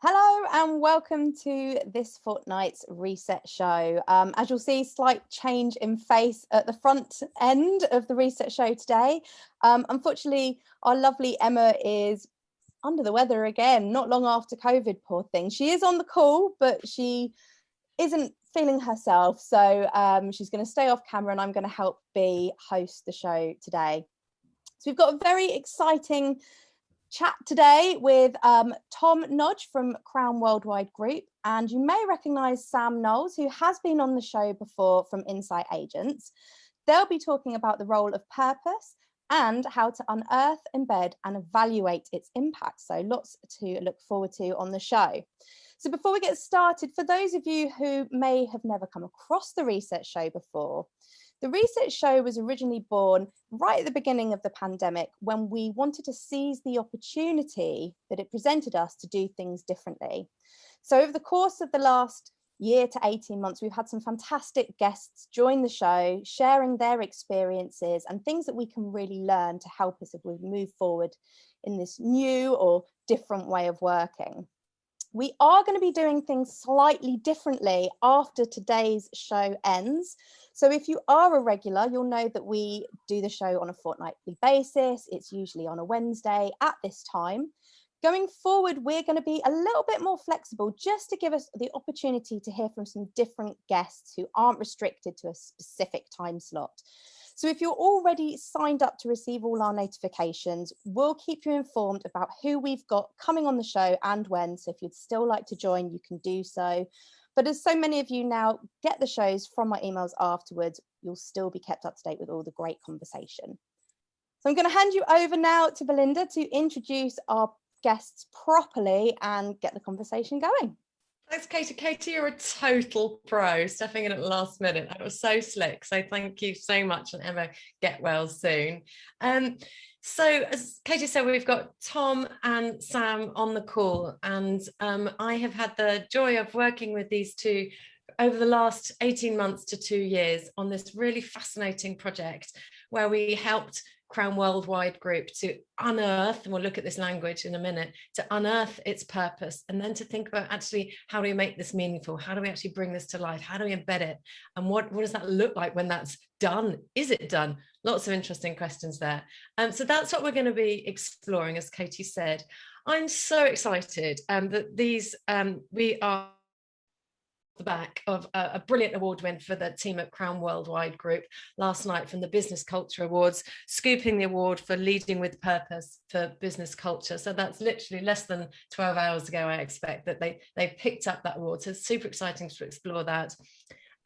Hello and welcome to this fortnight's Reset Show. As you'll see, slight change in face at the front end of the Reset Show today. Unfortunately, our lovely Emma is under the weather again, not long after COVID, poor thing. She is on the call, but she isn't feeling herself. So she's going to stay off camera and I'm going to help Bea host the show today. So we've got a very exciting chat today with Tom Nagy from Crown Worldwide Group, and you may recognise Sam Knowles, who has been on the show before from Insight Agents. They'll be talking about the role of purpose and how to unearth, embed and evaluate its impact. So lots to look forward to on the show. So before we get started, for those of you who may have never come across the Reset Show before, the Reset Show was originally born right at the beginning of the pandemic when we wanted to seize the opportunity that it presented us to do things differently. So over the course of the last year to 18 months, we've had some fantastic guests join the show, sharing their experiences and things that we can really learn to help us as we move forward in this new or different way of working. We are going to be doing things slightly differently after today's show ends. So if you are a regular, you'll know that we do the show on a fortnightly basis. It's usually on a Wednesday at this time. Going forward, we're going to be a little bit more flexible just to give us the opportunity to hear from some different guests who aren't restricted to a specific time slot. So if you're already signed up to receive all our notifications, we'll keep you informed about who we've got coming on the show and when. So if you'd still like to join, you can do so. But as so many of you now get the shows from my emails afterwards, you'll still be kept up to date with all the great conversation. So I'm going to hand you over now to Belinda to introduce our guests properly and get the conversation going. Thanks, Katie. Katie, you're a total pro, stepping in at the last minute. That was so slick. So thank you so much, and Emma, get well soon. So as Katie said, we've got Tom and Sam on the call, and I have had the joy of working with these two over the last 18 months to 2 years on this really fascinating project where we helped Crown Worldwide Group to unearth, and we'll look at this language in a minute, to unearth its purpose, and then to think about actually how do we make this meaningful? How do we actually bring this to life? How do we embed it? And what does that look like when that's done? Is it done? Lots of interesting questions there. So that's what we're going to be exploring, as Katie said. I'm so excited that these, we are the back of a brilliant award win for the team at Crown Worldwide Group last night from the Business Culture Awards, scooping the award for leading with purpose for business culture. So that's literally less than 12 hours ago, I expect, that they picked up that award. So it's super exciting to explore that.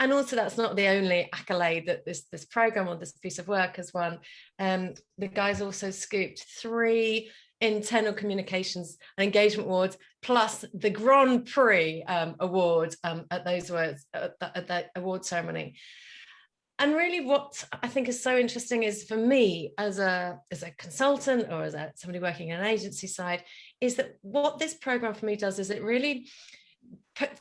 And also, that's not the only accolade that this program or this piece of work has won. The guys also scooped 3 internal communications and engagement awards, plus the Grand Prix award at that award ceremony. And really what I think is so interesting is, for me as a consultant or as somebody working in an agency side, is that what this program for me does is it really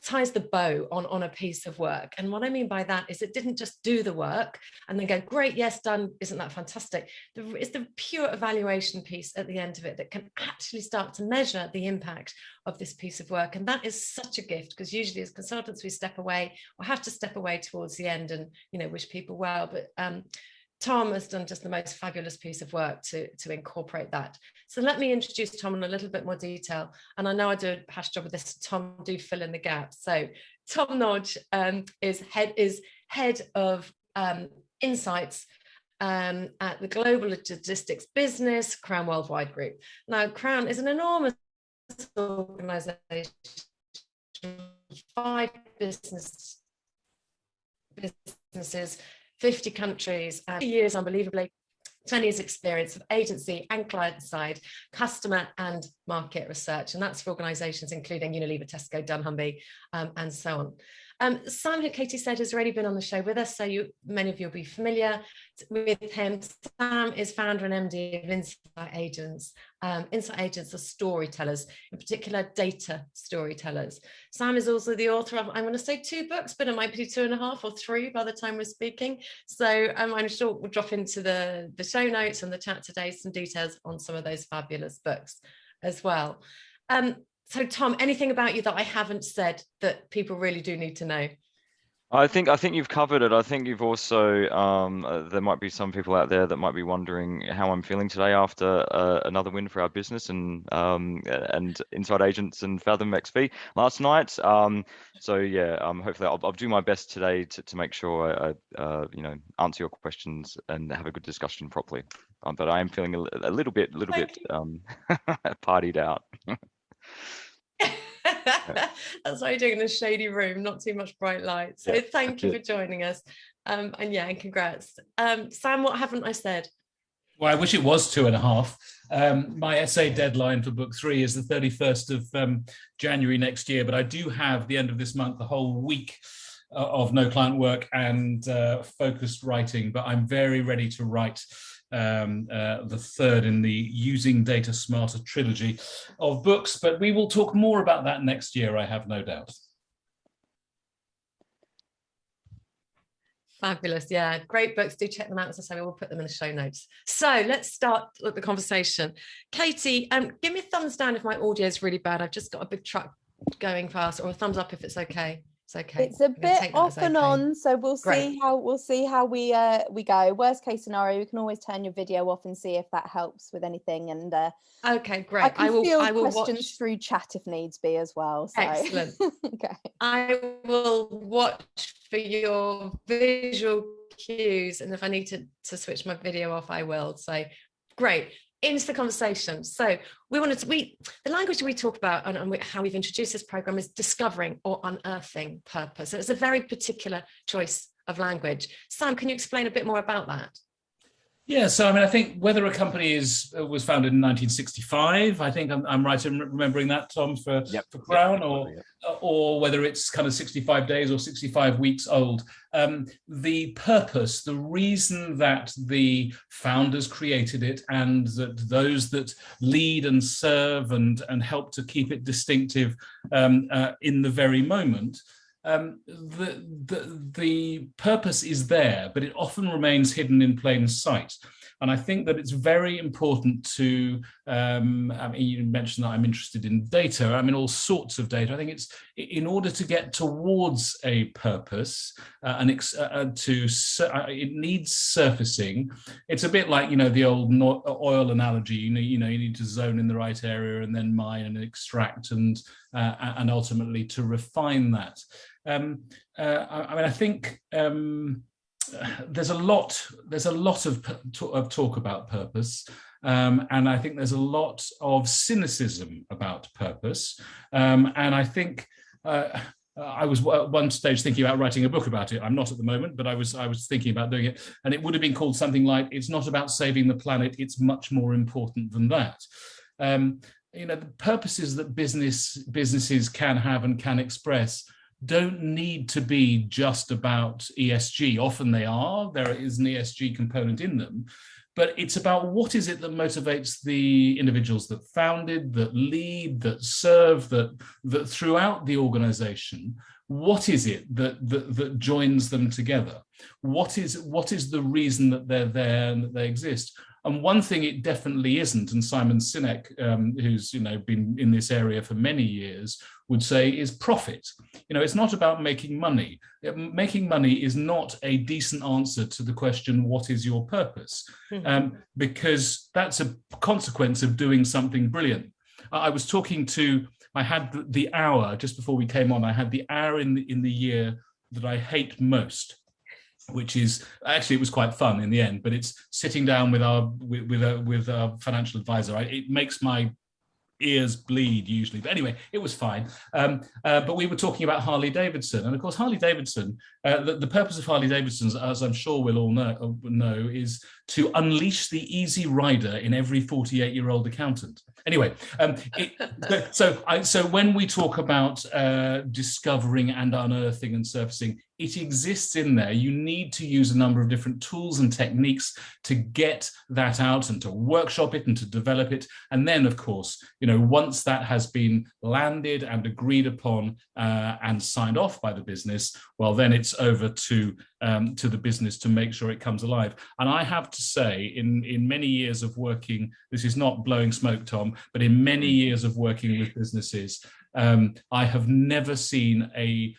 ties the bow on a piece of work. And what I mean by that is it didn't just do the work and then go, great, yes, done, isn't that fantastic? It's the pure evaluation piece at the end of it that can actually start to measure the impact of this piece of work. And that is such a gift, because usually as consultants we step away or have to step away towards the end and wish people well, but Tom has done just the most fabulous piece of work to incorporate that. So let me introduce Tom in a little bit more detail. And I know I do a hash job with this. Tom, do fill in the gaps. So Tom Nagy is head of insights at the global logistics business, Crown Worldwide Group. Now, Crown is an enormous organisation, 5 businesses, 50 countries, and 2 years, unbelievably, 20 years experience of agency and client side, customer and market research. And that's for organisations including Unilever, Tesco, Dunnhumby, and so on. Sam, who Katie said, has already been on the show with us, so many of you will be familiar with him. Sam is founder and MD of Insight Agents. Insight Agents are storytellers, in particular data storytellers. Sam is also the author of, I'm going to say 2 books, but it might be 2.5 or 3 by the time we're speaking. So I'm sure we'll drop into the show notes and the chat today some details on some of those fabulous books as well. So Tom, anything about you that I haven't said that people really do need to know? I think you've covered it. I think you've also there might be some people out there that might be wondering how I'm feeling today after another win for our business and Inside Agents and FathomXP last night. So yeah, hopefully I'll do my best today to make sure I answer your questions and have a good discussion properly. But I am feeling a little bit partied out. That's what you're doing in a shady room, not too much bright light. So Yeah, thank you for joining us. And congrats. Sam, what haven't I said? Well, I wish it was 2.5. My essay deadline for book 3 is the 31st of January next year, but I do have the end of this month, the whole week of no client work and focused writing, but I'm very ready to write the third in the Using Data Smarter trilogy of books, but we will talk more about that next year, I have no doubt. Fabulous. Yeah, great books. Do check them out. As I say, we'll put them in the show notes. So let's start with the conversation. Katie, give me a thumbs down if my audio is really bad. I've just got a big truck going fast, or a thumbs up if it's okay. It's okay. It's a bit off and on, so we'll see how we go. Worst case scenario, we can always turn your video off and see if that helps with anything. And okay, great. I will questions watch through chat if needs be as well. So. Excellent. Okay. I will watch for your visual cues, and if I need to switch my video off, I will. So great. Into the conversation. So the language we talk about and how we've introduced this program is discovering or unearthing purpose. And it's a very particular choice of language. Sam, can you explain a bit more about that? Yeah, so I mean, I think whether a company was founded in 1965, I think I'm right in remembering that, Tom, for Crown, or whether it's kind of 65 days or 65 weeks old. The purpose, the reason that the founders created it, and that those that lead and serve and help to keep it distinctive in the very moment. The purpose is there, but it often remains hidden in plain sight. And I think that it's very important to, I mean, you mentioned that I'm interested in data, I mean, all sorts of data. I think it's in order to get towards a purpose it needs surfacing. It's a bit like, the old oil analogy, you need to zone in the right area and then mine and extract and ultimately to refine that. I mean, I think there's a lot of talk about purpose, and I think there's a lot of cynicism about purpose, and I think I was at one stage thinking about writing a book about it. I'm not at the moment, but I was thinking about doing it, and it would have been called something like "It's not about saving the planet; it's much more important than that." The purposes that businesses can have and can express don't need to be just about ESG. Often they are. There is an ESG component in them, but it's about what is it that motivates the individuals that founded, that lead, that serve, that throughout the organization. What is it that joins them together? What is the reason that they're there and that they exist? And one thing it definitely isn't, and Simon Sinek, who's been in this area for many years, would say is profit. It's not about making money. Making money is not a decent answer to the question, what is your purpose? Because that's a consequence of doing something brilliant. I had the hour, just before we came on, I had the hour in the year that I hate most, which is actually, it was quite fun in the end, but it's sitting down with our financial advisor. It makes my ears bleed usually, but anyway, it was fine. But we were talking about Harley Davidson, and of course, Harley Davidson. The purpose of Harley Davidson's, as I'm sure we'll all know, is to unleash the easy rider in every 48-year-old accountant. Anyway, so when we talk about discovering and unearthing and surfacing, it exists in there. You need to use a number of different tools and techniques to get that out and to workshop it and to develop it. And then, of course, once that has been landed and agreed upon and signed off by the business, well, then it's over to to the business to make sure it comes alive. And I have to say, in many years of working, this is not blowing smoke, Tom, but in many years of working with businesses, I have never seen a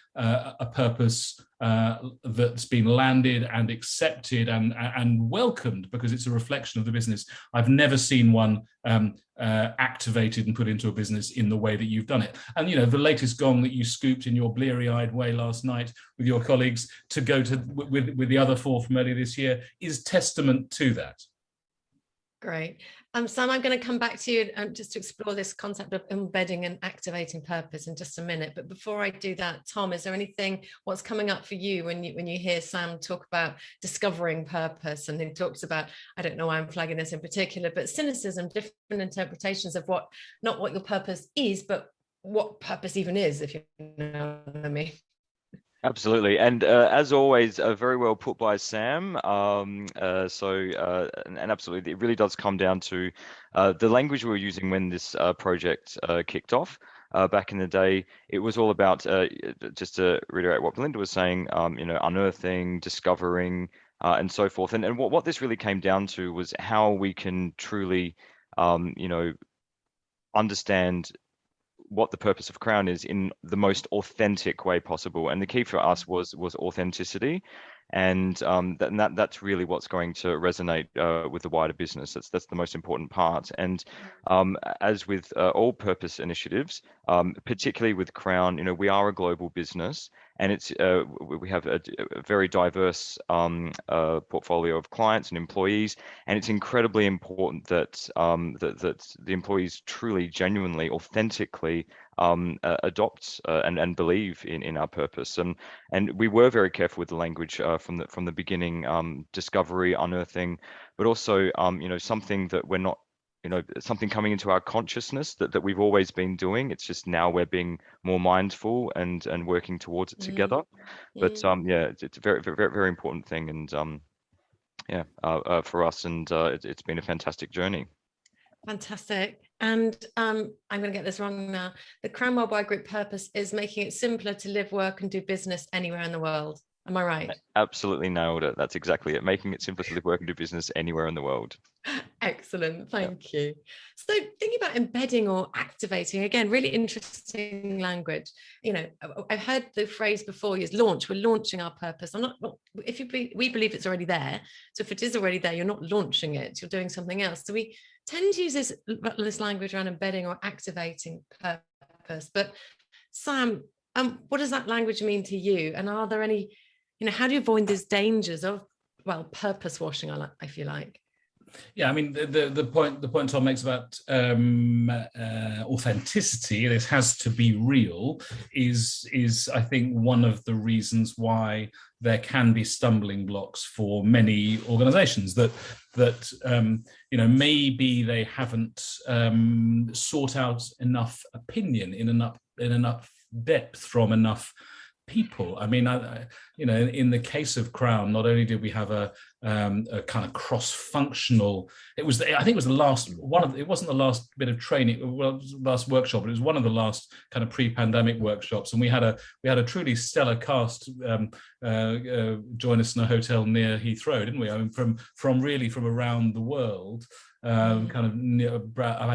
purpose that's been landed and accepted and welcomed because it's a reflection of the business. I've never seen one activated and put into a business in the way that you've done it. And the latest gong that you scooped in your bleary-eyed way last night with your colleagues to go to with the other 4 from earlier this year is testament to that. Great. Sam, I'm going to come back to you just to explore this concept of embedding and activating purpose in just a minute. But before I do that, Tom, is there anything, what's coming up for you when you hear Sam talk about discovering purpose? And he talks about, I don't know why I'm flagging this in particular, but cynicism, different interpretations of not what your purpose is, but what purpose even is, if you know what I mean. Absolutely, and as always, very well put by Sam. And absolutely, it really does come down to the language we were using when this project kicked off. Back in the day, it was all about, just to reiterate what Belinda was saying, unearthing, discovering, and so forth. And what this really came down to was how we can truly, understand what the purpose of Crown is in the most authentic way possible. And the key for us was authenticity. And that's really what's going to resonate with the wider business. That's the most important part. And as with all purpose initiatives, particularly with Crown, we are a global business, and we have a very diverse portfolio of clients and employees, and it's incredibly important that that the employees truly, genuinely, authentically adopt and believe in our purpose. And we were very careful with the language from the beginning, discovery, unearthing, but also something that we're not, something coming into our consciousness that we've always been doing. It's just now we're being more mindful and working towards it together. But it's a very, very, very important thing, and for us, and it's been a fantastic journey. Fantastic. And I'm going to get this wrong now. The Crown Worldwide Group purpose is making it simpler to live, work, and do business anywhere in the world. Am I right? Absolutely nailed it. That's exactly it. Making it simpler to live, work, and do business anywhere in the world. Excellent. Thank you. So thinking about embedding or activating, again, really interesting language. I've heard the phrase before is launch. We're launching our purpose. We believe it's already there. So if it is already there, you're not launching it. You're doing something else. So we tend to use this language around embedding or activating purpose. But Sam, what does that language mean to you? And are there any, how do you avoid these dangers of, purpose washing, I feel like? Yeah, I mean, the point Tom makes about authenticity, this has to be real, is I think one of the reasons why there can be stumbling blocks for many organizations that maybe they haven't sought out enough opinion in enough depth from enough people. I mean, in the case of Crown, not only did we have a kind of cross-functional, I think it was the last one it wasn't the last bit of training, last workshop, but it was one of the last kind of pre-pandemic workshops, and we had a truly stellar cast join us in a hotel near Heathrow, didn't we? I mean, from around the world. I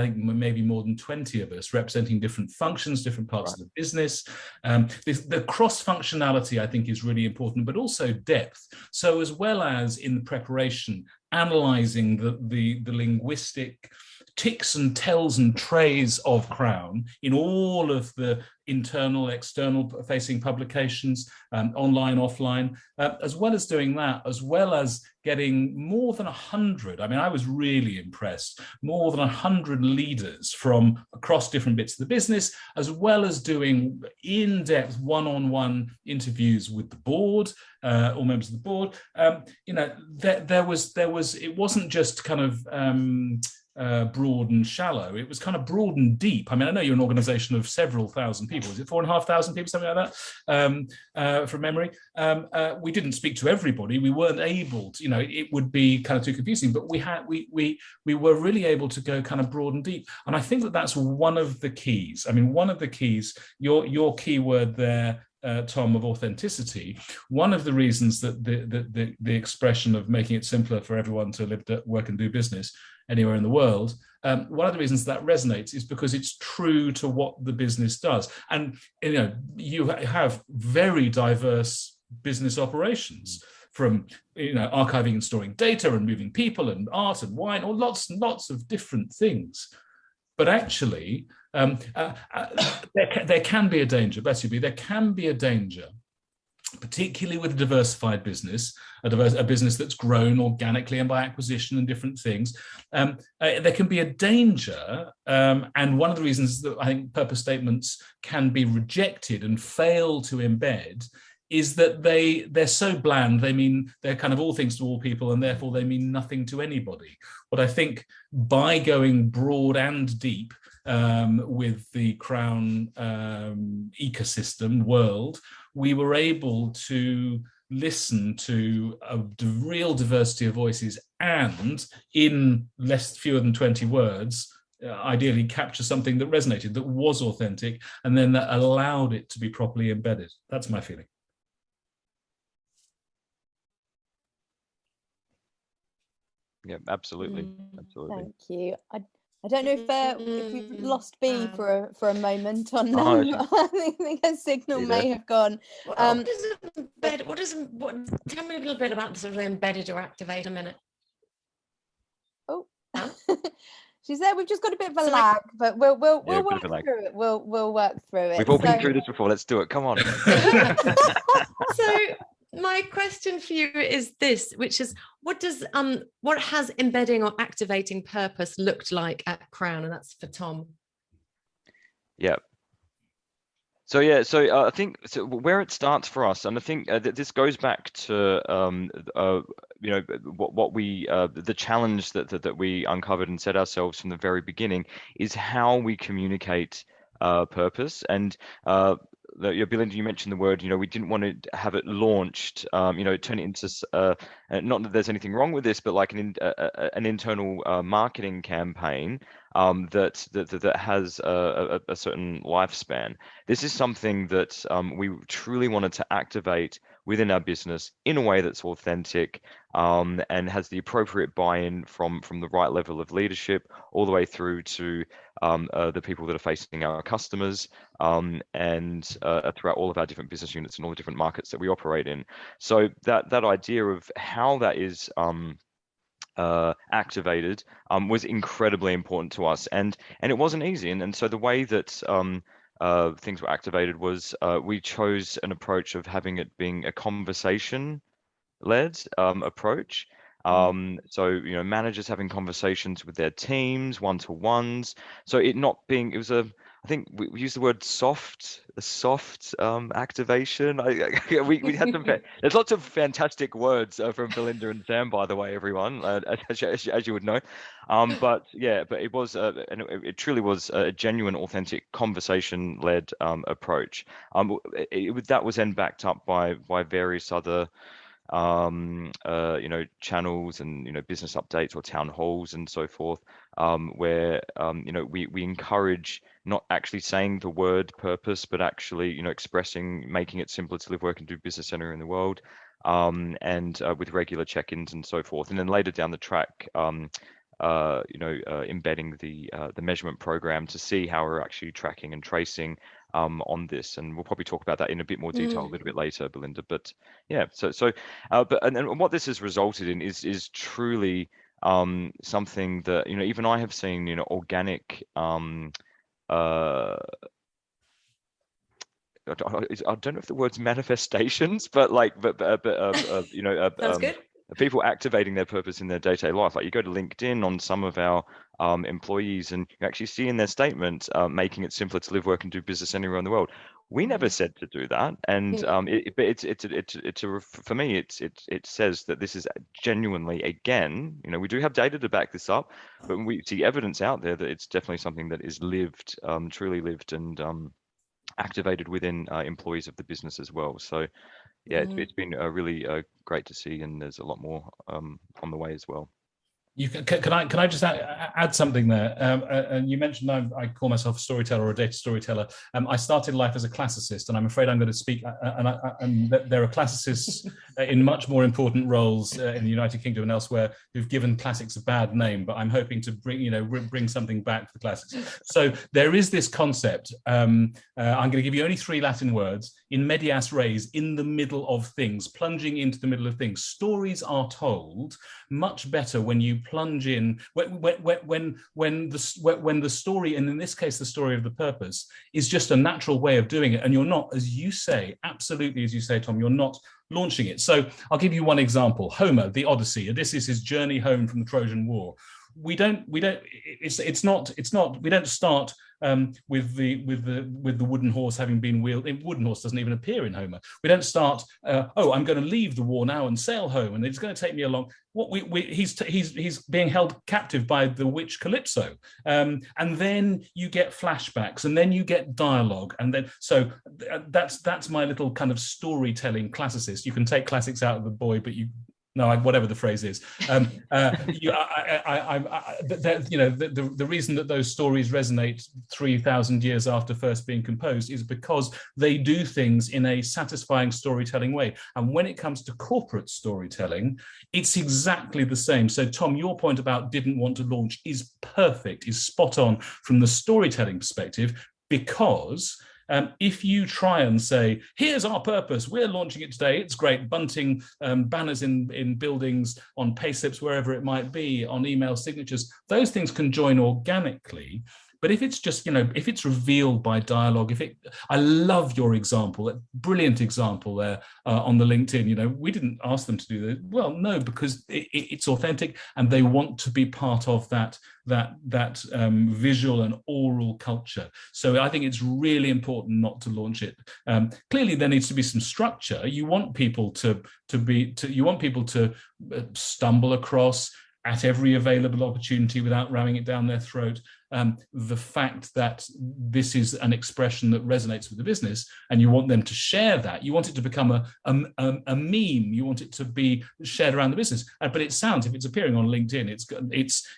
think maybe more than 20 of us representing different functions, different parts of the business. The cross-functionality, I think, is really important, but also depth. So as well as in the preparation, analysing the linguistic ticks and tells and trays of Crown in all of the internal, external facing publications, online, offline, as well as doing that, as well as getting more than 100, I mean, I was really impressed, more than 100 leaders from across different bits of the business, as well as doing in-depth one-on-one interviews with the board, all members of the board. It wasn't just kind of broad and shallow. It was kind of broad and deep. I mean, I know you're an organization of several thousand people. Is it 4,500 people, something like that, from memory? We didn't speak to everybody. We weren't able to, it would be kind of too confusing, but we were really able to go kind of broad and deep. And I think that's one of the keys. I mean, one of the keys, your key word there, Tom, of authenticity, one of the reasons that the expression of making it simpler for everyone to live, work, and do business anywhere in the world, one of the reasons that resonates is because it's true to what the business does. And you have very diverse business operations, from archiving and storing data and moving people and art and wine, or lots and lots of different things. But actually, there can be a danger, bless you, there can be a danger, particularly with a diversified business, a business that's grown organically and by acquisition and different things. There can be a danger, and one of the reasons that I think purpose statements can be rejected and fail to embed is that they're so bland. They're kind of all things to all people, and therefore they mean nothing to anybody. What I think, by going broad and deep with the Crown ecosystem world, we were able to listen to a real diversity of voices, and in fewer than 20 words, ideally capture something that resonated, that was authentic, and then that allowed it to be properly embedded. That's my feeling. Yeah, absolutely. Absolutely. Thank you. I don't know if you've lost B for a moment on Oh, I think a signal may have gone. Tell me a little bit about the sort of embedded or activate a minute. Oh, she's there. We've just got a bit of a lag, but we'll work through it. We'll work through it. We've all been through this before. Let's do it. Come on. So my question for you is this, which is, what has embedding or activating purpose looked like at Crown? And that's for Tom. Yeah. So I think where it starts for us, and I think that this goes back to what we the challenge that we uncovered and set ourselves from the very beginning is how we communicate purpose. And Belinda, you mentioned the word, we didn't want to have it launched, turn it into, not that there's anything wrong with this, but like an internal marketing campaign that has a certain lifespan. This is something that we truly wanted to activate within our business in a way that's authentic, and has the appropriate buy-in from the right level of leadership all the way through to the people that are facing our customers, and throughout all of our different business units and all the different markets that we operate in. So that idea of how that is activated was incredibly important to us, and it wasn't easy. And so the way that things were activated was we chose an approach of having it being a conversation-led approach. So managers having conversations with their teams, one-to-ones. So it was I think we use the word soft activation. We had some. There's lots of fantastic words from Belinda and Sam, by the way, everyone, as you would know. But it was, and it truly was a genuine, authentic, conversation-led approach. That was then backed up by various other channels and business updates or town halls and so forth, where we encourage not actually saying the word purpose, but actually making it simpler to live, work, and do business anywhere in the world, and with regular check-ins and so forth. And then later down the track, embedding the measurement program to see how we're actually tracking and tracing on this, and we'll probably talk about that in a bit more detail a little bit later, Belinda. But yeah, and what this has resulted in is truly something that even I have seen organic. I don't know if the word's manifestations, but Sounds good. People activating their purpose in their day-to-day life. Like you go to LinkedIn on some of our employees, and you actually see in their statement, making it simpler to live, work, and do business anywhere in the world. We never said to do that, and for me, it says that this is genuinely, again, we do have data to back this up, but we see evidence out there that it's definitely something that is lived, truly lived, and activated within employees of the business as well. So. Yeah, it's been really great to see, and there's a lot more on the way as well. Can I just add something there? And you mentioned I call myself a storyteller or a data storyteller. I started life as a classicist, and I'm afraid I'm going to speak. And there are classicists in much more important roles in the United Kingdom and elsewhere who've given classics a bad name. But I'm hoping to bring something back to the classics. So there is this concept. I'm going to give you only 3 Latin words: in medias res, in the middle of things, plunging into the middle of things. Stories are told much better when you plunge in, when the story, and in this case the story of the purpose, is just a natural way of doing it, and you're not, as you say, absolutely as you say, Tom, you're not launching it. So I'll give you one example. Homer, the Odyssey. This is his journey home from the Trojan War. We don't start with the wooden horse having been wheeled. Wooden horse doesn't even appear in Homer. We don't start. I'm going to leave the war now and sail home, and it's going to take me along. He's being held captive by the witch Calypso, and then you get flashbacks, and then you get dialogue, and then that's my little kind of storytelling classicist. You can take classics out of the boy, but whatever the phrase is. The reason that those stories resonate 3,000 years after first being composed is because they do things in a satisfying storytelling way. And when it comes to corporate storytelling, it's exactly the same. So Tom, your point about didn't want to launch is perfect, is spot on from the storytelling perspective, because if you try and say, here's our purpose, we're launching it today, it's great, bunting banners in buildings, on payslips, wherever it might be, on email signatures, those things can join organically. But if it's just, if it's revealed by dialogue, I love your example, that brilliant example there on the LinkedIn. We didn't ask them to do that. Well, no, because it's authentic, and they want to be part of that visual and oral culture. So I think it's really important not to launch it. Clearly, there needs to be some structure. You want people to stumble across at every available opportunity without ramming it down their throat. The fact that this is an expression that resonates with the business, and you want them to share that. You want it to become a meme. You want it to be shared around the business. But it sounds, if it's appearing on LinkedIn,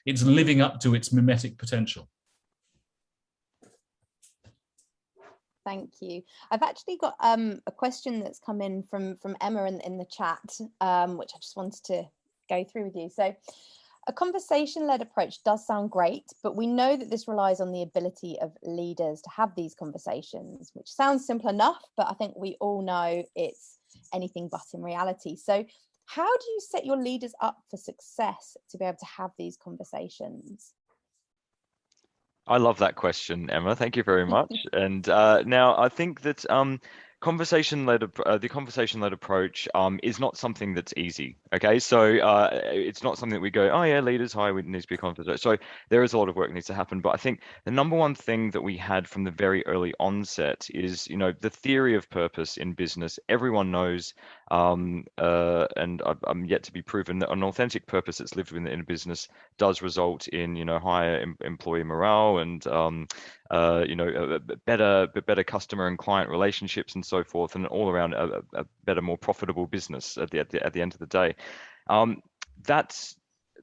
it's living up to its mimetic potential. Thank you. I've actually got a question that's come in from Emma in the chat, which I just wanted to go through with you. So, a conversation-led approach does sound great, but we know that this relies on the ability of leaders to have these conversations, which sounds simple enough, but I think we all know it's anything but in reality. So how do you set your leaders up for success to be able to have these conversations? I love that question, Emma. Thank you very much. And now I think that the conversation-led approach is not something that's easy. Okay, so it's not something that we go, oh yeah, leaders, hi, we need to be confident. So there is a lot of work that needs to happen. But I think the number one thing that we had from the very early onset is, the theory of purpose in business. Everyone knows, and I'm yet to be proven, that an authentic purpose that's lived within a business does result in, higher employee morale and better customer and client relationships and so forth, and all around a better, more profitable business at the end of the day. That's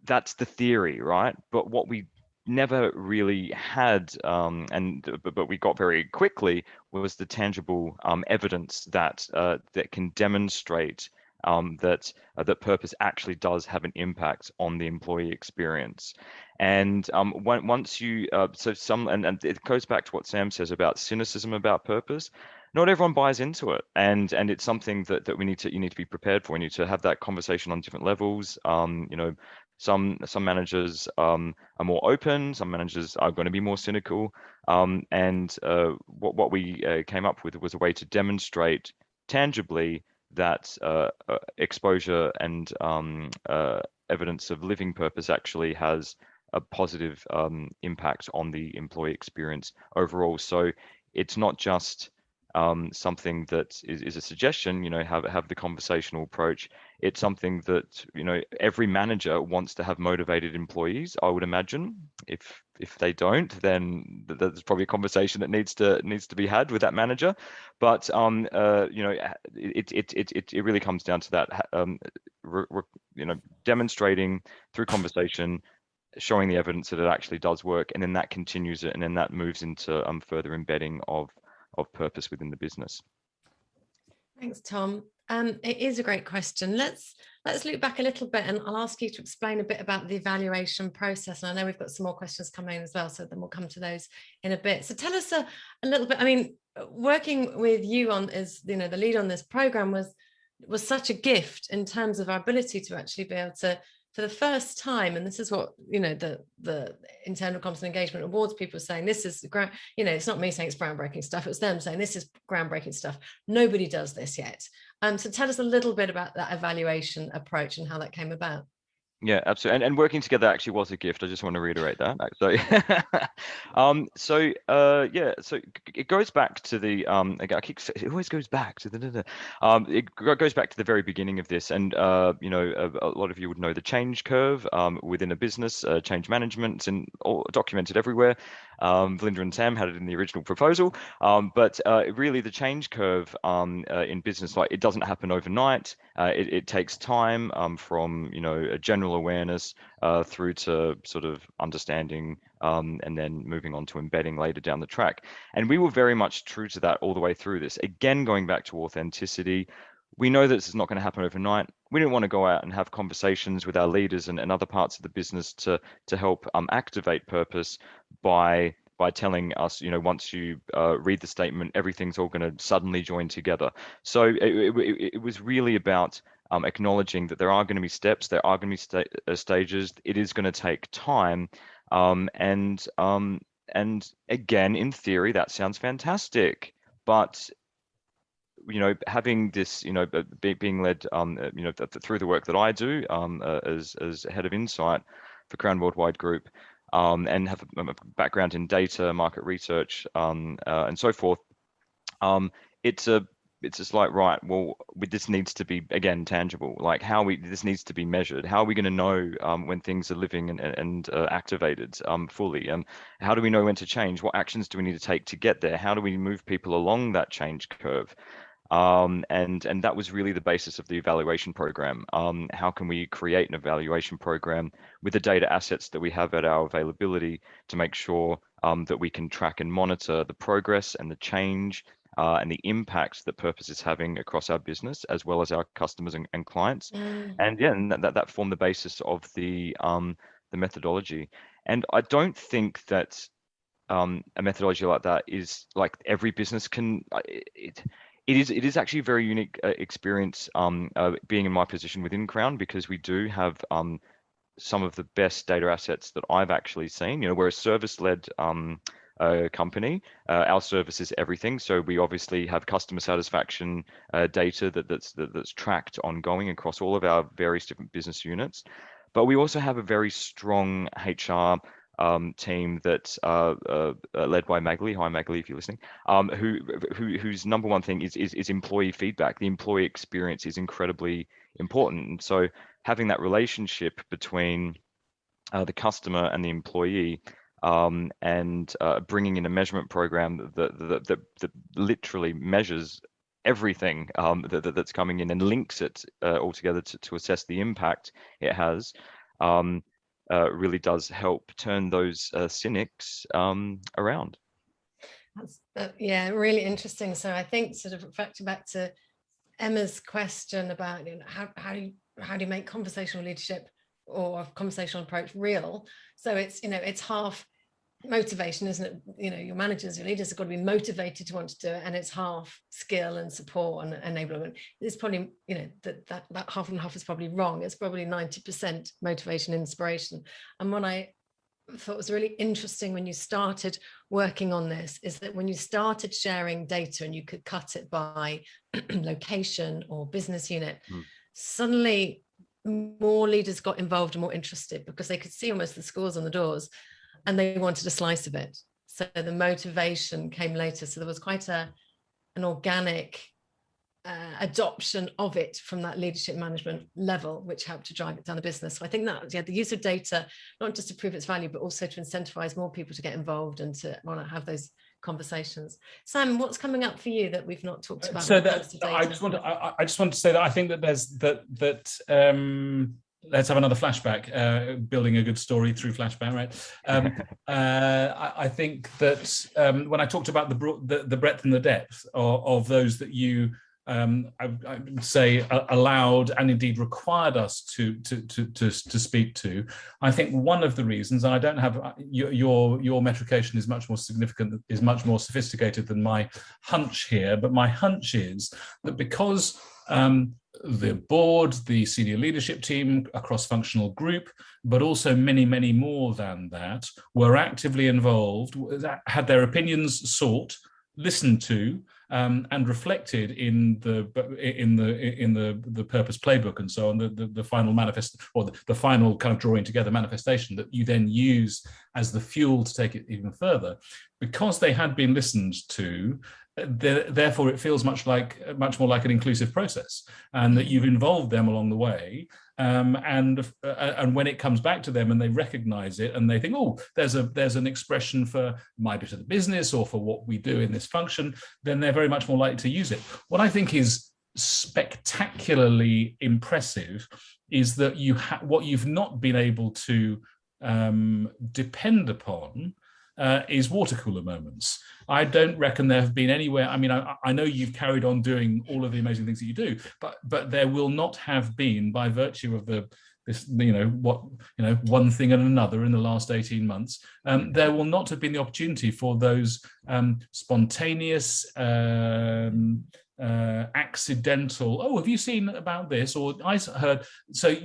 the theory, right? But what we never really had, but we got very quickly, was the tangible evidence that can demonstrate that purpose actually does have an impact on the employee experience. And once you and it goes back to what Sam says about cynicism about purpose. Not everyone buys into it, and it's something that you need to be prepared for. You need to have that conversation on different levels. Some managers are more open, some managers are going to be more cynical. And what we came up with was a way to demonstrate tangibly that exposure and evidence of living purpose actually has a positive impact on the employee experience overall. So it's not just something that is a suggestion, have the conversational approach. It's something that, every manager wants to have motivated employees, I would imagine. If they don't, then there's probably a conversation that needs to be had with that manager. But it really comes down to that, demonstrating through conversation, showing the evidence that it actually does work, and then that continues it, and then that moves into further embedding of purpose within the business. Thanks, Tom. It is a great question. Let's look back a little bit, and I'll ask you to explain a bbit about the evaluation process. And I know we've got some more questions coming in as well, so then we'll come to those in a bit. So tell us a little bit. I mean, working with you on as the lead on this program was such a gift in terms of our ability to actually be able to, for the first time, and this is what the internal comms and engagement awards people are saying, this is it's not me saying it's groundbreaking stuff, it was them saying this is groundbreaking stuff, nobody does this yet. So tell us a little bit about that evaluation approach and how that came about. Yeah, absolutely. And working together actually was a gift. I just want to reiterate that. So so it goes back to the it always goes back to it goes back to the very beginning of this. And a lot of you would know the change curve within a business, change management, and all documented everywhere. Belinda and Sam had it in the original proposal, but really the change curve in business, like, it doesn't happen overnight. It takes time from a general awareness through to sort of understanding, and then moving on to embedding later down the track. And we were very much true to that all the way through this. Again, going back to authenticity, we know that this is not going to happen overnight. We didn't want to go out and have conversations with our leaders and other parts of the business to help activate purpose by telling us, once you read the statement, everything's all going to suddenly join together. So it was really about acknowledging that there are going to be steps, there are going to be stages. It is going to take time, and again, in theory, that sounds fantastic, but having this, being led, through the work that I do as head of insight for Crown Worldwide Group, and have a background in data, market research, and so forth. It's just like, right, well, this needs to be, again, tangible. Like, this needs to be measured. How are we going to know when things are living and activated fully? How do we know when to change? What actions do we need to take to get there? How do we move people along that change curve? And that was really the basis of the evaluation program. How can we create an evaluation program with the data assets that we have at our availability to make sure that we can track and monitor the progress and the change and the impact that purpose is having across our business, as well as our customers and clients. And yeah, and that formed the basis of the methodology. And I don't think that a methodology like that is like every business can. It is actually a very unique experience being in my position within Crown, because we do have some of the best data assets that I've actually seen. We're a service-led company. Our service is everything. So we obviously have customer satisfaction data that's tracked ongoing across all of our various different business units. But we also have a very strong HR team that's led by Magali. Hi, Magali, if you're listening. Whose number one thing is employee feedback. The employee experience is incredibly important. And so having that relationship between the customer and the employee, and bringing in a measurement program that literally measures everything that's coming in and links it all together to assess the impact it has, really does help turn those cynics around. That's yeah, really interesting. So I think, sort of reflecting back to Emma's question about how do you make conversational leadership or a conversational approach real? So it's half motivation, isn't it? Your managers, your leaders have got to be motivated to want to do it, and it's half skill and support and enablement. It's probably that half and half is probably wrong. It's probably 90% motivation, inspiration. And what I thought was really interesting when you started working on this is that when you started sharing data and you could cut it by location or business unit, suddenly more leaders got involved and more interested, because they could see almost the scores on the doors and they wanted a slice of it. So the motivation came later. So there was quite a an organic adoption of it from that leadership management level, which helped to drive it down the business. So I think that, yeah, the use of data, not just to prove its value, but also to incentivize more people to get involved and to want to have those conversations. Sam, what's coming up for you that we've not talked about? So that I just want to say that I think that there's let's have another flashback, building a good story through flashback, right? I think that when I talked about the breadth and the depth of those that you I would say allowed and indeed required us to speak to. I think one of the reasons, and I don't have your metrication is much more significant, is much more sophisticated than my hunch here, but my hunch is that because the board, the senior leadership team, a cross-functional group, but also many, many more than that, were actively involved, had their opinions sought, listened to, and reflected in the purpose playbook and so on, the final manifest, or the final kind of drawing together manifestation that you then use as the fuel to take it even further. Because they had been listened to, therefore it feels much more like an inclusive process, and that you've involved them along the way. And when it comes back to them and they recognize it and they think, oh, there's an expression for my bit of the business or for what we do in this function, then they're very much more likely to use it. What I think is spectacularly impressive is that what you've not been able to depend upon is water cooler moments. I don't reckon there have been anywhere. I mean, I know you've carried on doing all of the amazing things that you do, but there will not have been, by virtue of one thing and another in the last 18 months, there will not have been the opportunity for those spontaneous, accidental, oh, have you seen about this? Or I heard, so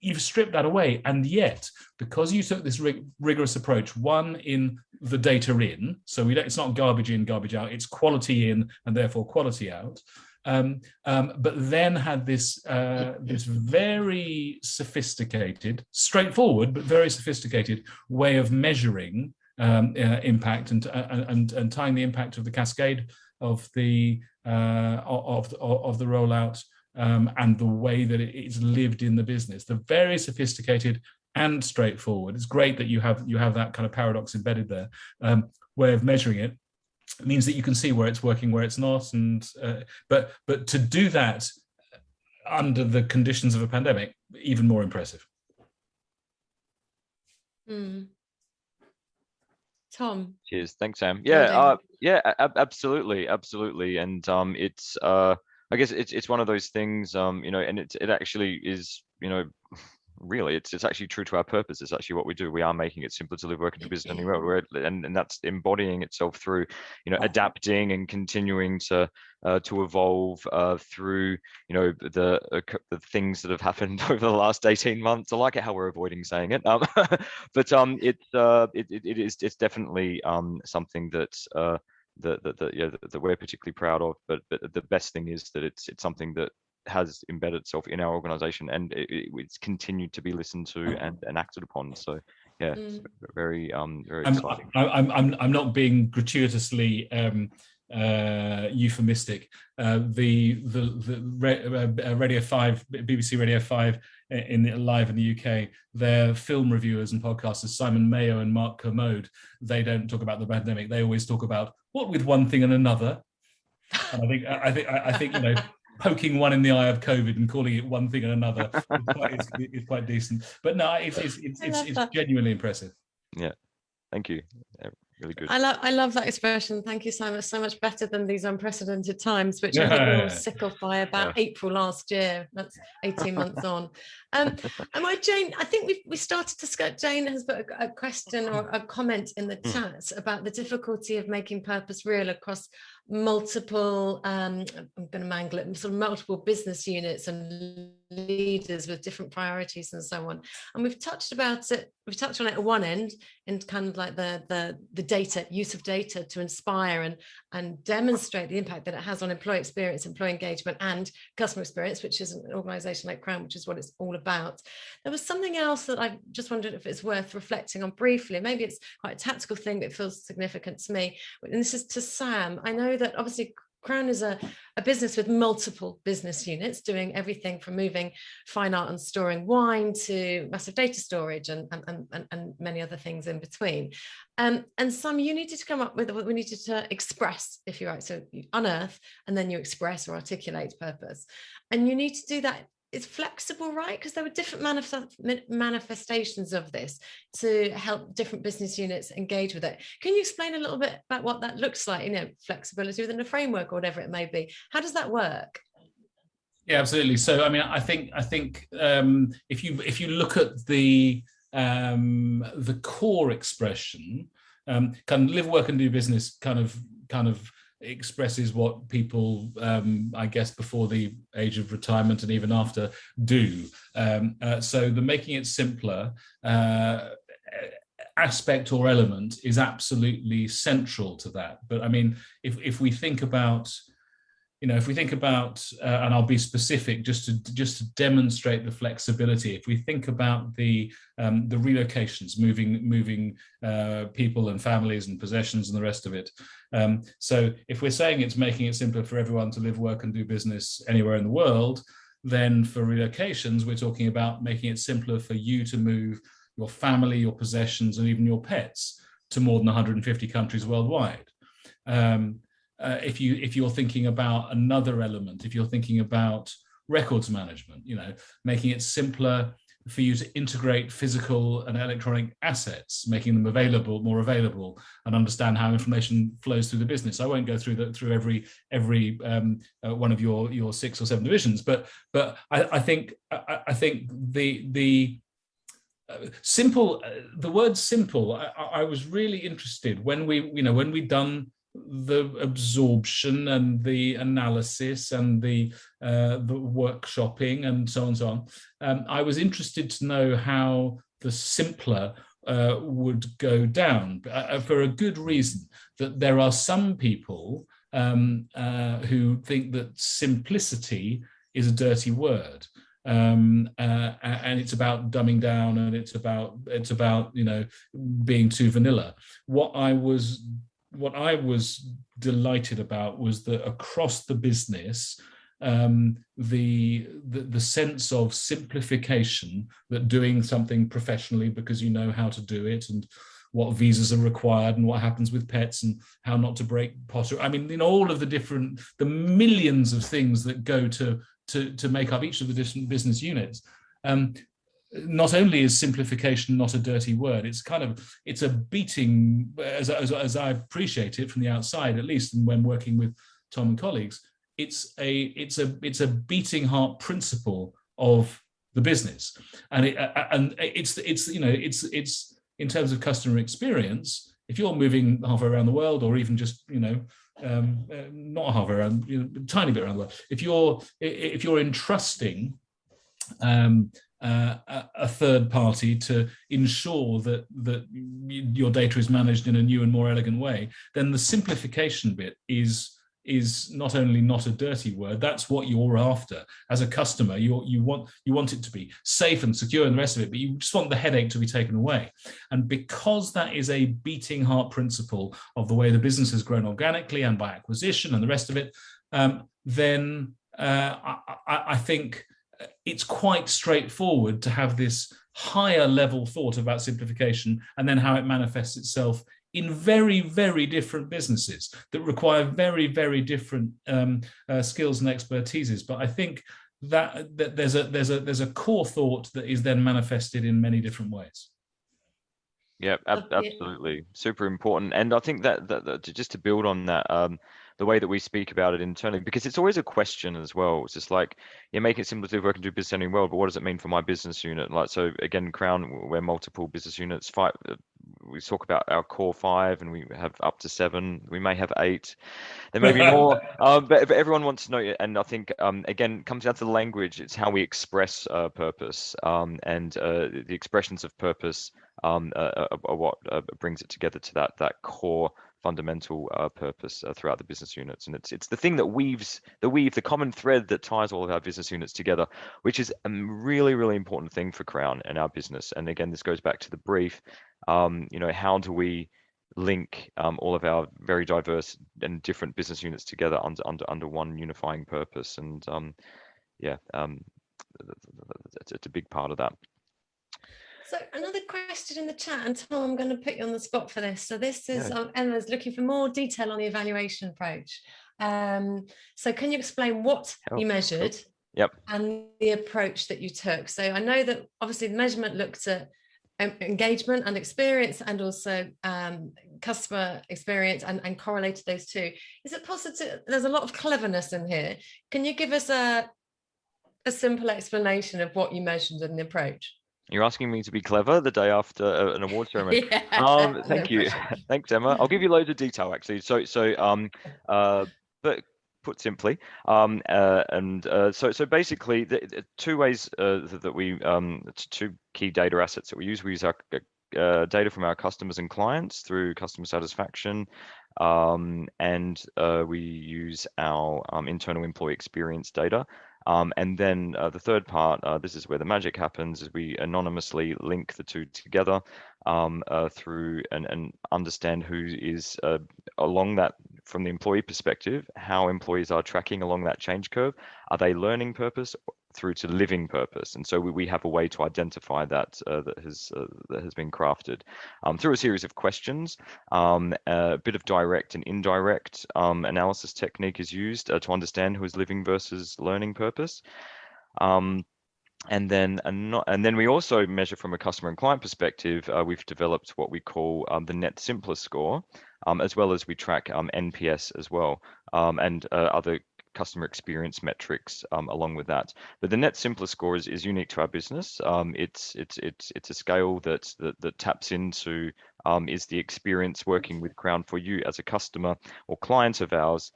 you've stripped that away. And yet, because you took this rigorous approach, one in the data in, so it's not garbage in, garbage out, it's quality in and therefore quality out. But then had this very sophisticated, straightforward, but very sophisticated way of measuring impact and tying the impact of the cascade of the rollout and the way that it's lived in the business. The very sophisticated and straightforward. It's great that you have that kind of paradox embedded there, way of measuring it. It means that you can see where it's working, where it's not, and but to do that under the conditions of a pandemic, even more impressive. Tom. Cheers. Thanks, Sam. Yeah, absolutely, and it's I guess it's one of those things, and it actually is, really, it's actually true to our purpose. It's actually what we do. We are making it simpler to live, work, and do business anywhere, and that's embodying itself through, adapting and continuing to evolve through, the things that have happened over the last 18 months. I like it how we're avoiding saying it, but it's definitely something that we're particularly proud of. But the best thing is that it's something that has embedded itself in our organization, and it's continued to be listened to and acted upon. So yeah, it's very exciting. I'm not being gratuitously euphemistic. The Radio 5, BBC Radio 5 live in the UK, their film reviewers and podcasters, Simon Mayo and Mark Kermode, they don't talk about the pandemic. They always talk about what with one thing and another. And I think poking one in the eye of COVID and calling it one thing and another is quite decent. But no, it's genuinely impressive. Yeah, thank you. Yeah, really good. I love that expression. Thank you, Simon. So much better than these unprecedented times, which I think we were all sick of by about April last year. That's 18 months on. Jane, I think we started to discuss. Jane has put a question or a comment in the chat about the difficulty of making purpose real across multiple, I'm going to mangle it, sort of multiple business units and leaders with different priorities and so on. And we've touched on it at one end in kind of like the data, use of data to inspire and demonstrate the impact that it has on employee experience, employee engagement and customer experience, which is an organization like Crown, which is what it's all about. There was something else that I just wondered if it's worth reflecting on briefly. Maybe it's quite a tactical thing that feels significant to me. And this is to Sam. I know that obviously Crown is a business with multiple business units doing everything from moving fine art and storing wine to massive data storage and many other things in between. And Sam, you needed to come up with, we needed to express, if you like, so you unearth and then you express or articulate purpose. And you need to do that. It's flexible, right? Because there were different manifestations of this to help different business units engage with it. Can you explain a little bit about what that looks like, flexibility within a framework or whatever it may be? How does that work? Yeah, absolutely. So, I mean, I think if you look at the core expression, kind of live, work, and do business, kind of expresses what people, I guess, before the age of retirement and even after do. So the making it simpler aspect or element is absolutely central to that. But I mean, if we think about, and I'll be specific just to demonstrate the flexibility. If we think about the relocations, moving people and families and possessions and the rest of it. So if we're saying it's making it simpler for everyone to live, work, and do business anywhere in the world, then for relocations, we're talking about making it simpler for you to move your family, your possessions, and even your pets to more than 150 countries worldwide. If you're thinking about another element, if you're thinking about records management, making it simpler for you to integrate physical and electronic assets, making them more available, and understand how information flows through the business. I won't go through every one of your 6 or 7 divisions, but I think the simple, the word simple, I was really interested when we done the absorption and the analysis and the workshopping and so on and so on. I was interested to know how the simpler would go down for a good reason, that there are some people who think that simplicity is a dirty word. And it's about dumbing down, and it's about being too vanilla. What I was delighted about was that across the business, the sense of simplification, that doing something professionally because you know how to do it, and what visas are required, and what happens with pets, and how not to break pottery. I mean, all of the millions of things that go to make up each of the different business units. Not only is simplification not a dirty word, it's a beating, as I appreciate it from the outside, at least, and when working with Tom and colleagues, it's a beating heart principle of the business, and it's in terms of customer experience. If you're moving halfway around the world, or even just not halfway around, a tiny bit around the world, if you're entrusting a third party to ensure that your data is managed in a new and more elegant way, then the simplification bit is not only not a dirty word, that's what you're after as a customer. You want it to be safe and secure and the rest of it, but you just want the headache to be taken away. And because that is a beating heart principle of the way the business has grown organically and by acquisition and the rest of it, then I think it's quite straightforward to have this higher level thought about simplification, and then how it manifests itself in very, very different businesses that require very, very different skills and expertises. But I think that there's a core thought that is then manifested in many different ways. Yeah, absolutely, super important. And I think that just to build on that, the way that we speak about it internally, because it's always a question as well. It's just like, you make it simple to work and do business anywhere world, but what does it mean for my business unit? Like, so again, Crown, we're multiple business units. We talk about our core 5, and we have up to 7. We may have 8. There may be more, but everyone wants to know. And I think again, it comes down to the language. It's how we express purpose, and the expressions of purpose are what brings it together to that core fundamental purpose throughout the business units. And it's the thing that weaves the common thread that ties all of our business units together, which is a really, really important thing for Crown and our business. And again, this goes back to the brief. How do we link all of our very diverse and different business units together under one unifying purpose. And it's a big part of that. So another question in the chat, and Tom, I'm going to put you on the spot for this. So this is Emma's looking for more detail on the evaluation approach. So can you explain what you measured and the approach that you took? So I know that obviously the measurement looked at engagement and experience, and also customer experience, and correlated those two. Is it possible to, there's a lot of cleverness in here. Can you give us a simple explanation of what you measured in the approach? You're asking me to be clever the day after an award ceremony. Thank you. Thanks, Emma. I'll give you loads of detail, actually. But put simply, so basically, the two ways that we, two key data assets that we use. We use our data from our customers and clients through customer satisfaction, and we use our internal employee experience data. And then the third part, this is where the magic happens, is we anonymously link the two together through and understand who is along that, from the employee perspective, how employees are tracking along that change curve. Are they learning purpose through to living purpose? And so we have a way to identify that that has been crafted through a series of questions. A bit of direct and indirect analysis technique is used to understand who is living versus learning purpose. And then we also measure from a customer and client perspective. We've developed what we call the Net Simpler score, as well as we track NPS as well, and other customer experience metrics along with that. But the Net Simpler score is unique to our business. It's a scale that taps into is the experience working with Crown for you as a customer or client of ours.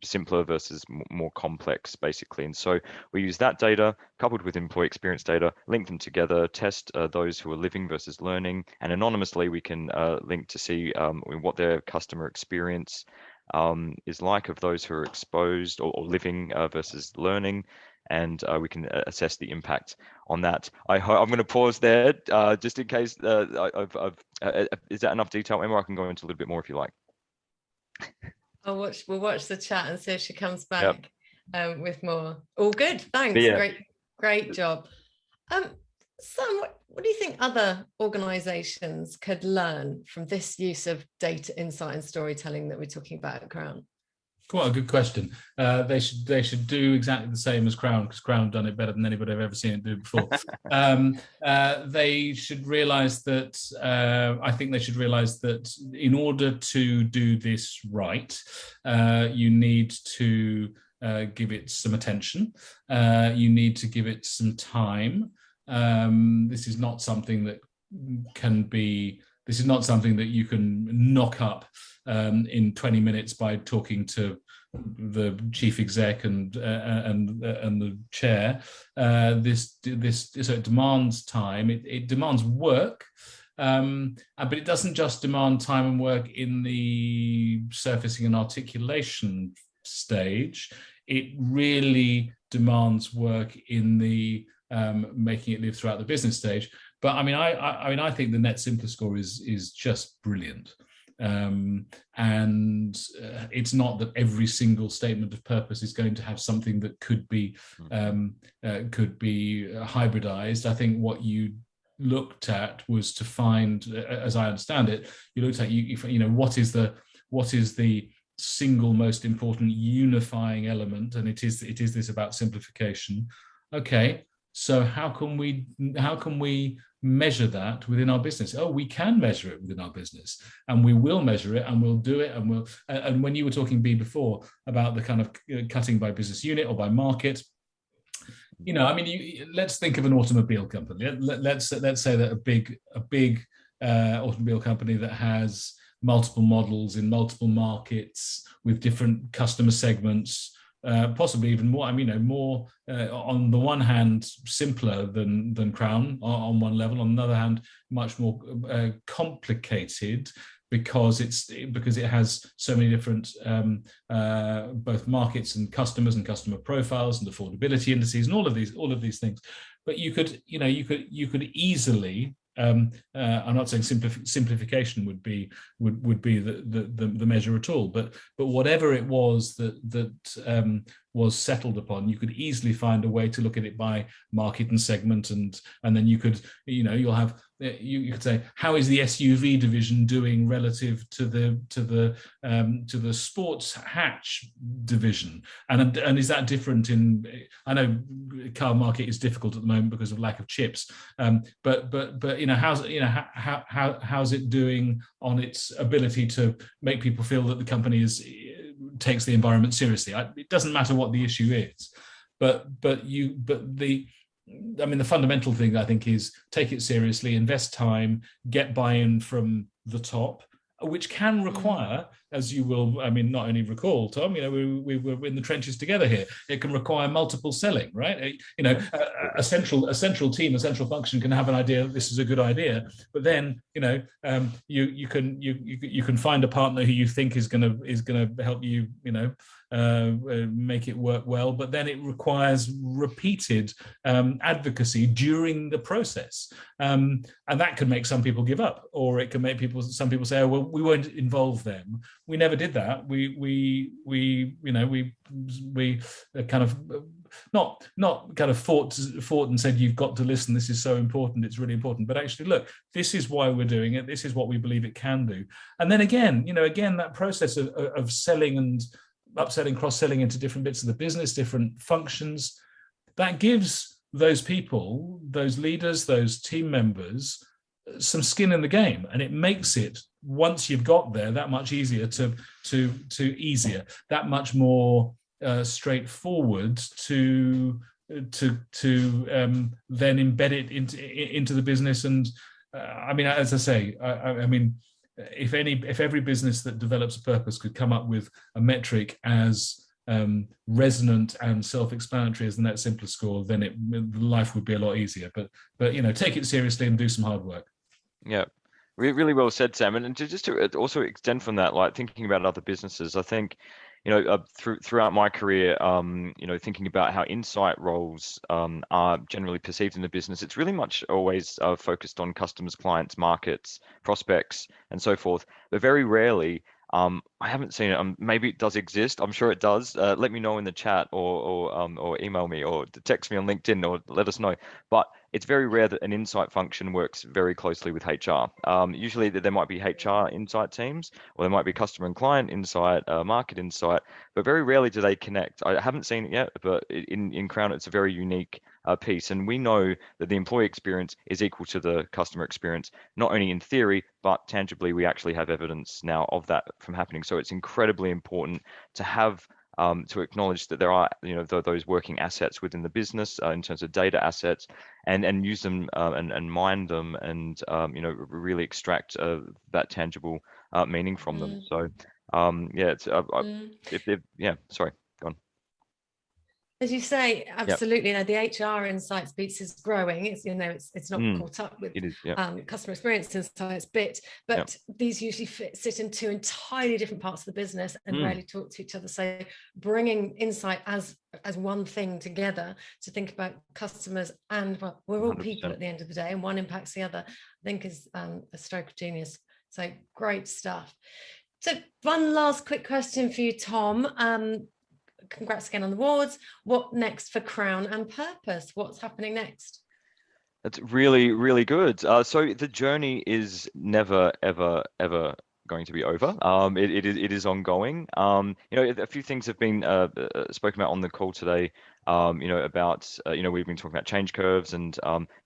Simpler versus more complex, basically. And so we use that data coupled with employee experience data, link them together, test those who are living versus learning, and anonymously we can link to see what their customer experience is like of those who are exposed or living versus learning. And we can assess the impact on that. I'm going to pause there just in case. Is that enough detail, Emma? I can go into a little bit more if you like. We'll watch the chat and see if she comes back with more. All good, thanks. Great job. Sam, what do you think other organisations could learn from this use of data insight and storytelling that we're talking about at Crown? Quite a good question. They should do exactly the same as Crown, because Crown have done it better than anybody I've ever seen it do before. They should realise that. I think they should realise that in order to do this right, you need to give it some attention. You need to give it some time. This is not something that can be. This is not something that you can knock up in 20 minutes by talking to the chief exec and the chair. So it demands time. It demands work, but it doesn't just demand time and work in the surfacing and articulation stage. It really demands work in the making it live throughout the business stage. But I think the Net Simpler score is just brilliant, and it's not that every single statement of purpose is going to have something that could be hybridized. I think what you looked at was to find, as I understand it, you looked at what is the single most important unifying element, and it is this about simplification. Okay. So how can we measure that within our business? Oh, we can measure it within our business, and we will measure it, and we'll do it, and when you were talking before about the kind of cutting by business unit or by market, let's think of an automobile company. Let's say that a big automobile company that has multiple models in multiple markets with different customer segments. Possibly even more. More on the one hand simpler than Crown on one level. On the other hand, much more complicated because it has so many different both markets and customer profiles and affordability indices and all of these things. But you could easily I'm not saying simplification would be the measure at all, but whatever it was that was settled upon, you could easily find a way to look at it by market and segment, and then you could, you'll have, you could say, how is the SUV division doing relative to the sports hatch division, and is that different in? I know car market is difficult at the moment because of lack of chips, but how's it doing on its ability to make people feel that the company takes the environment seriously? It doesn't matter what the issue is, but the fundamental thing, I think, is take it seriously, invest time, get buy-in from the top, which can require, as you will, not only recall, Tom, we were in the trenches together here. It can require multiple selling, right? A central team, a central function can have an idea that this is a good idea, but then, you can find a partner who you think is going to help you, make it work well, but then it requires repeated advocacy during the process, and that can make some people give up, or it can make some people say, oh, well, we won't involve them. We never did that. We kind of not kind of fought and said, you've got to listen, this is so important, it's really important, but actually, look, this is why we're doing it, this is what we believe it can do. And then again, that process of selling and upselling, cross-selling into different bits of the business, different functions, that gives those people, those leaders, those team members, some skin in the game, and it makes it, once you've got there, that much easier that much more straightforward to then embed it into the business. And as I say, if every business that develops a purpose could come up with a metric as resonant and self-explanatory as the Net Simpler score, then life would be a lot easier. But take it seriously and do some hard work. Yeah, really well said, Sam. And to also extend from that, like thinking about other businesses, I think, throughout my career, thinking about how insight roles are generally perceived in the business, it's really much always focused on customers, clients, markets, prospects, and so forth. But very rarely, I haven't seen it. Maybe it does exist. I'm sure it does. Let me know in the chat, or email me, or text me on LinkedIn, or let us know. But it's very rare that an insight function works very closely with HR. Usually there might be HR insight teams, or there might be customer and client insight, market insight, but very rarely do they connect. I haven't seen it yet, but in Crown, it's a very unique piece. And we know that the employee experience is equal to the customer experience, not only in theory, but tangibly, we actually have evidence now of that from happening. So it's incredibly important to have to acknowledge that there are, those working assets within the business in terms of data assets, and use them and mine them, and really extract that tangible meaning from them. So sorry, go on. As you say, absolutely. The HR insights piece is growing. It's it's not caught up with customer experience insights but these usually sit in two entirely different parts of the business and rarely talk to each other. So bringing insight as one thing together to think about customers, and we're all 100%. People at the end of the day, and one impacts the other, I think is a stroke of genius. So great stuff. So one last quick question for you, Tom. Congrats again on the awards. What next for Crown and Purpose? What's happening next? That's really, really good. So the journey is never, ever, ever going to be over. It is ongoing. A few things have been spoken about on the call today. About we've been talking about change curves and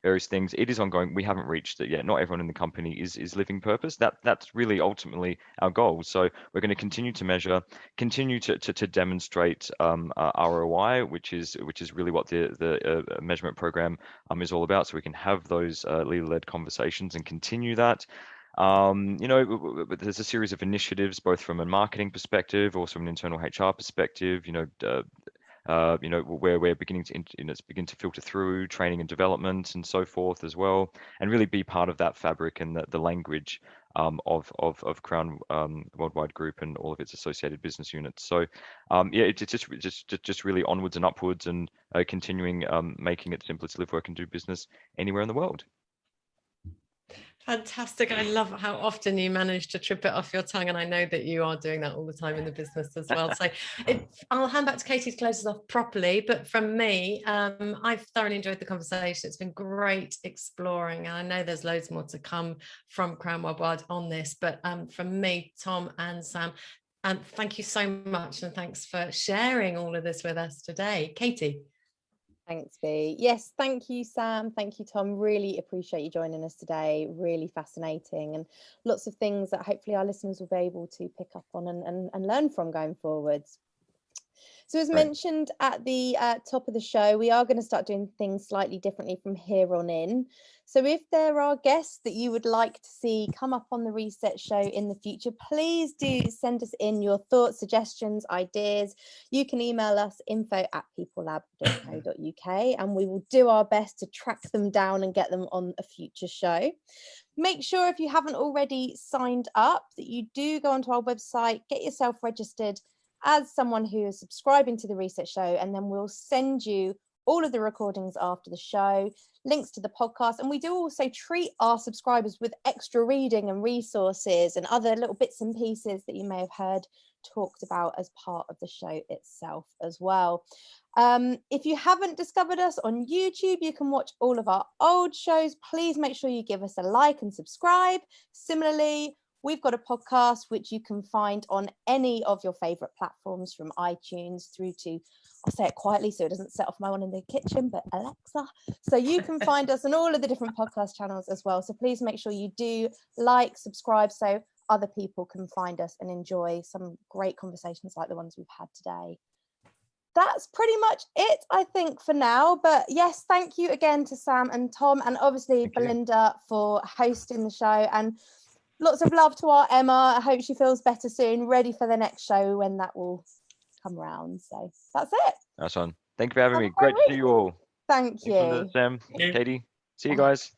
various things. It is ongoing. We haven't reached it yet. Not everyone in the company is living purpose. That's really ultimately our goal. So we're going to continue to measure, continue to demonstrate ROI, which is really what the measurement program is all about. So we can have those leader-led conversations and continue that. There's a series of initiatives, both from a marketing perspective, also from an internal HR perspective, where we're beginning to begin to filter through training and development and so forth as well, and really be part of that fabric and the language of Crown Worldwide Group and all of its associated business units. So it's just really onwards and upwards, and continuing making it simpler to live, work, and do business anywhere in the world. Fantastic. I love how often you manage to trip it off your tongue. And I know that you are doing that all the time in the business as well. So I'll hand back to Katie to close us off properly. But from me, I've thoroughly enjoyed the conversation. It's been great exploring. And I know there's loads more to come from Crown Worldwide on this. But from me, Tom and Sam, thank you so much. And thanks for sharing all of this with us today. Katie. Thanks, Bea. Yes, thank you, Sam. Thank you, Tom. Really appreciate you joining us today. Really fascinating, and lots of things that hopefully our listeners will be able to pick up on and learn from going forwards. So as mentioned at the top of the show, we are going to start doing things slightly differently from here on in. So if there are guests that you would like to see come up on the Reset Show in the future, please do send us in your thoughts, suggestions, ideas. You can email us info@peoplelab.co.uk and we will do our best to track them down and get them on a future show. Make sure if you haven't already signed up that you do go onto our website, get yourself registered as someone who is subscribing to the Reset Show, and then we'll send you all of the recordings after the show, links to the podcast, and we do also treat our subscribers with extra reading and resources and other little bits and pieces that you may have heard talked about as part of the show itself as well. If you haven't discovered us on YouTube, you can watch all of our old shows. Please make sure you give us a like and subscribe. Similarly, we've got a podcast which you can find on any of your favourite platforms, from iTunes through to, I'll say it quietly so it doesn't set off my one in the kitchen, but Alexa. So you can find us on all of the different podcast channels as well. So please make sure you do like, subscribe, so other people can find us and enjoy some great conversations like the ones we've had today. That's pretty much it, I think, for now. But yes, thank you again to Sam and Tom, and obviously Belinda for hosting the show. And lots of love to our Emma. I hope she feels better soon, ready for the next show when that will come round. So that's it. That's fun. Thank you for having me. Great to see you all. Thank you. Sam, Katie. See you guys.